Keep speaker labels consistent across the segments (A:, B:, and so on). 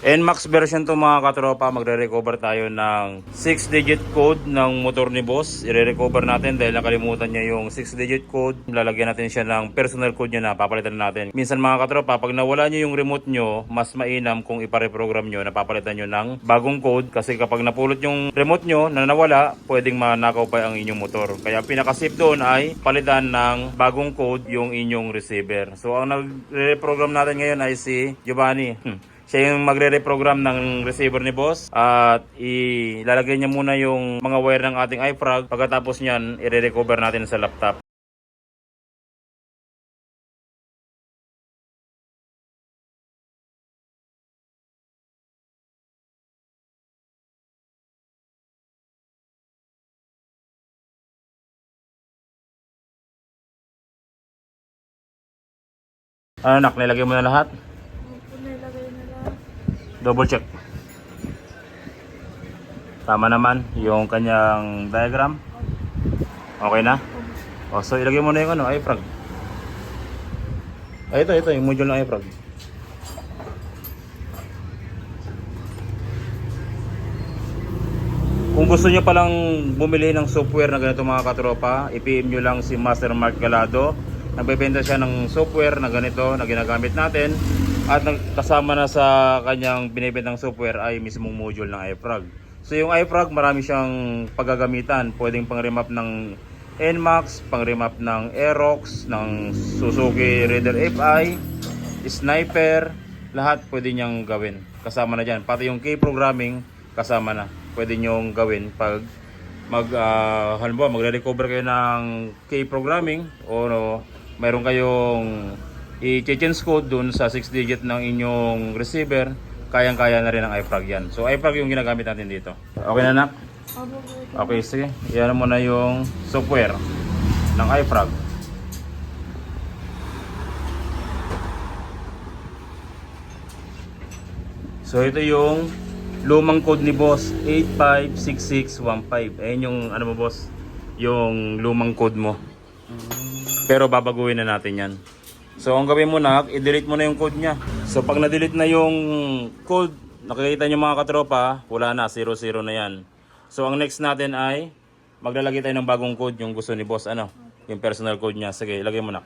A: NMAX version to mga katropa, magre-recover tayo ng 6-digit code ng motor ni boss. I-recover natin dahil nakalimutan niya yung 6-digit code. Lalagyan natin siya ng personal code niya na papalitan natin. Minsan mga katropa, pag nawala niyo yung remote nyo, mas mainam kung ipare-program nyo, napapalitan nyo ng bagong code. Kasi kapag napulot yung remote nyo na nawala, pwedeng manakaw pa ang inyong motor. Kaya pinaka-safe doon ay palitan ng bagong code yung inyong receiver. So ang nagre-program natin ngayon ay si Giovanni. Siya yung magre-reprogram ng receiver ni boss at ilalagay niya muna yung mga wire ng ating iFrag. Pagkatapos niyan, i-recover natin sa laptop. Ano nak, nilagay mo na lahat?
B: Nilagay na lang.
A: Double check. Tama naman yung kanyang diagram. Okay na? O, so ilagay mo na yung ano, iFrag. Ay, ito yung module ng iFrag. Kung gusto nyo palang bumili ng software na ganito mga katropa, i-PM nyo lang si Master Mark Galado. Nagbebenta siya ng software na ganito na ginagamit natin. At kasama na sa kanyang binibentang software ay mismong module ng iFrag. So yung iFrag marami siyang paggagamitan. Pwedeng pang-remap ng NMAX, pang-remap ng Aerox, ng Suzuki Raider FI, Sniper. Lahat pwede niyang gawin. Kasama na dyan. Pati yung K-programming kasama na. Pwede niyong gawin pag halimbawa magre-recover kayo ng K-programming o mayroon kayong i-change code dun sa 6-digit ng inyong receiver, kayang-kaya na rin ang iFrag yan. So iFrag yung ginagamit natin dito. Okay na nak? Okay, sige. Iyan mo na yung software ng iFrag. So ito yung lumang code ni boss, 856615. Ayan yung ano mo boss, yung lumang code mo. Pero babaguhin na natin yan. So ang gawin mo na, i-delete mo na yung code niya. So pag na-delete na yung code, nakikita nyo mga katropa, wala na, 00 na yan. So ang next natin ay maglalagay tayo ng bagong code, yung gusto ni boss, ano, yung personal code niya. Sige, ilagay mo na.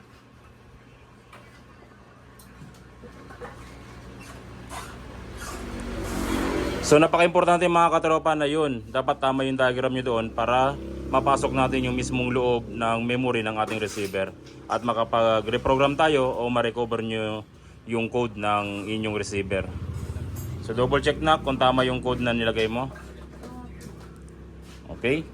A: So napaka-importante mga katropa na yun. Dapat tama yung diagram nyo doon para mapasok natin yung mismong loob ng memory ng ating receiver. At makapag-reprogram tayo o ma-recover nyo yung code ng inyong receiver. So double check na kung tama yung code na nilagay mo. Okay.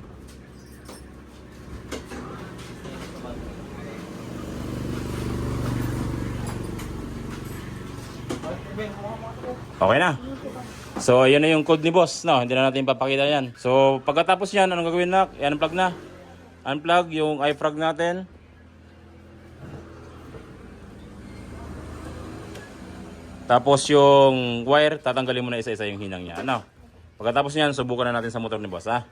A: Okay na. So ayan na yung code ni boss, no? Hindi na natin papakita yan. So pagkatapos yan, anong gagawin na? I-unplug na. Unplug yung iFrag natin. Tapos yung wire, tatanggalin mo na isa-isa yung hinang niya. Ano? Pagkatapos niyan, subukan na natin sa motor ni boss, ha?